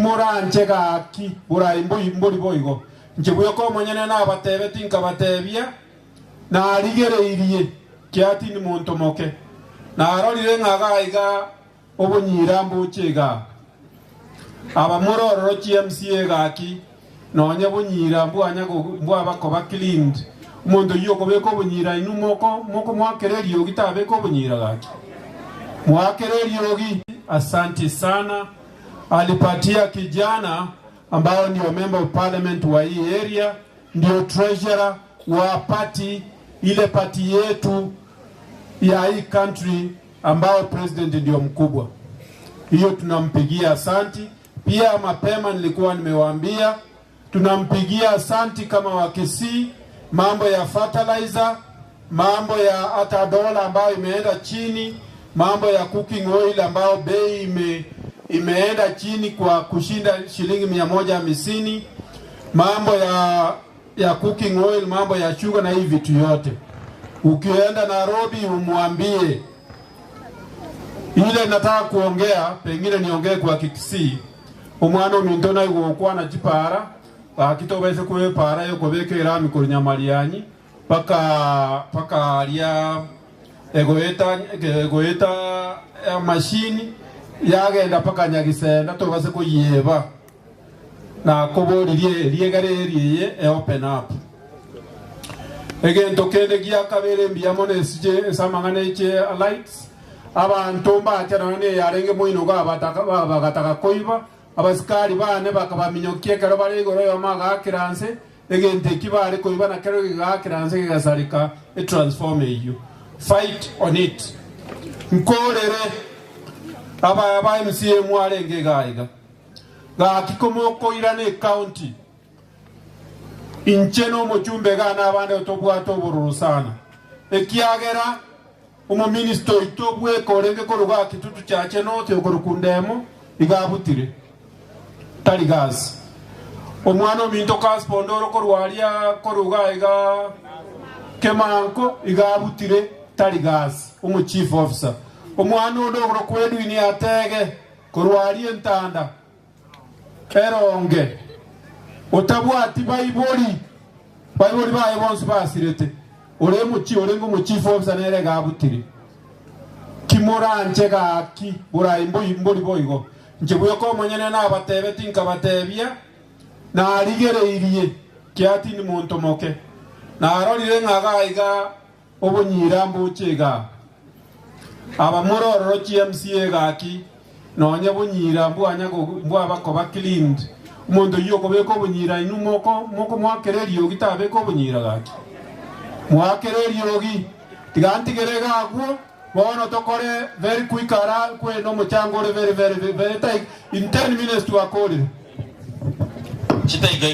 kimora nchega ki bura imbori boigo nchibuyo ko monyene na batebe tinka batebia na rigereirie kiati ni muntu moke na arorire ngagaiga obunyira mbuchega abamororo GMCA gaki nonye bunyira mbwanya mbwa bakoba cleaned umuntu yoko beko bunyira inu moko mwakererio gitabe ko bunyira gaki mwakererio gi. Asante sana. Alipatia kijana ambao ndio member of parliament wa hii area, ndio treasurer wa party, ile party yetu ya hii country ambao president ndio mkubwa. Hiyo tunampigia asanti. Pia mapema nilikuwa nimewaambia tunampigia asanti kama wa Kisii, mambo ya fertilizer, mambo ya hata dola ambayo imeenda chini, mambo ya cooking oil ambayo bei imeenda chini kwa kushinda shilingi 150, mambo ya cooking oil, mambo ya sugar na hivi vitu yote. Ukienda Nairobi umwambie ile nataka kuongea, pengine niongee kwa Kisii. Umwana umintona yuko na jipara akitobese kuwe para yo kobekera mikoro nyamalyanyi paka alia egoeta machine yagenda paka nyagisenda tobase kuyeba na koboririe liegareriye open up egento kende giya kabere mbiyamone sije samangane che lights abantu mbatana ne yarenge moino ga bagataka koiba abasikari bane bakabaminyokie kero bari igoro yo magakiranse egente kibare koiba na kero gakiranse gasarika e transform you. Fight on it. Nkorere aba MCA mwarenge gaiga ga kikomoko irane county incheno mochumbe gana abande otobwato bururu sana ekiagera umo minister itobwe korenge koruga kitutu chache note okorukundemo igabutire tali gas omwana minto kas pondoro korwalia koruga iga kemanko igabutire tali gas umo chief officer omwana odogro kwedu ini atege korwalie ntanda eronge otabwati baibori bae bonse basirete ore ngo chief officer nere gabutire kimora nchega ki bura imbori boigo nchebuyo ko monyene na batebe tinka batebia na rigereirie kiati ni muntu moke na arorire ngagaiga obunyira mbuchega abamororo GMCA gaki nonye bunyira mbwa bakoba cleaned umuntu yoko beko bunyira inu moko mwakererio gitabe ko bunyira gaki mwakererio gi tigantigerega agwo bono tokore very quick ara kwe no muchangore very tight in 10 minutes to accord chitaiga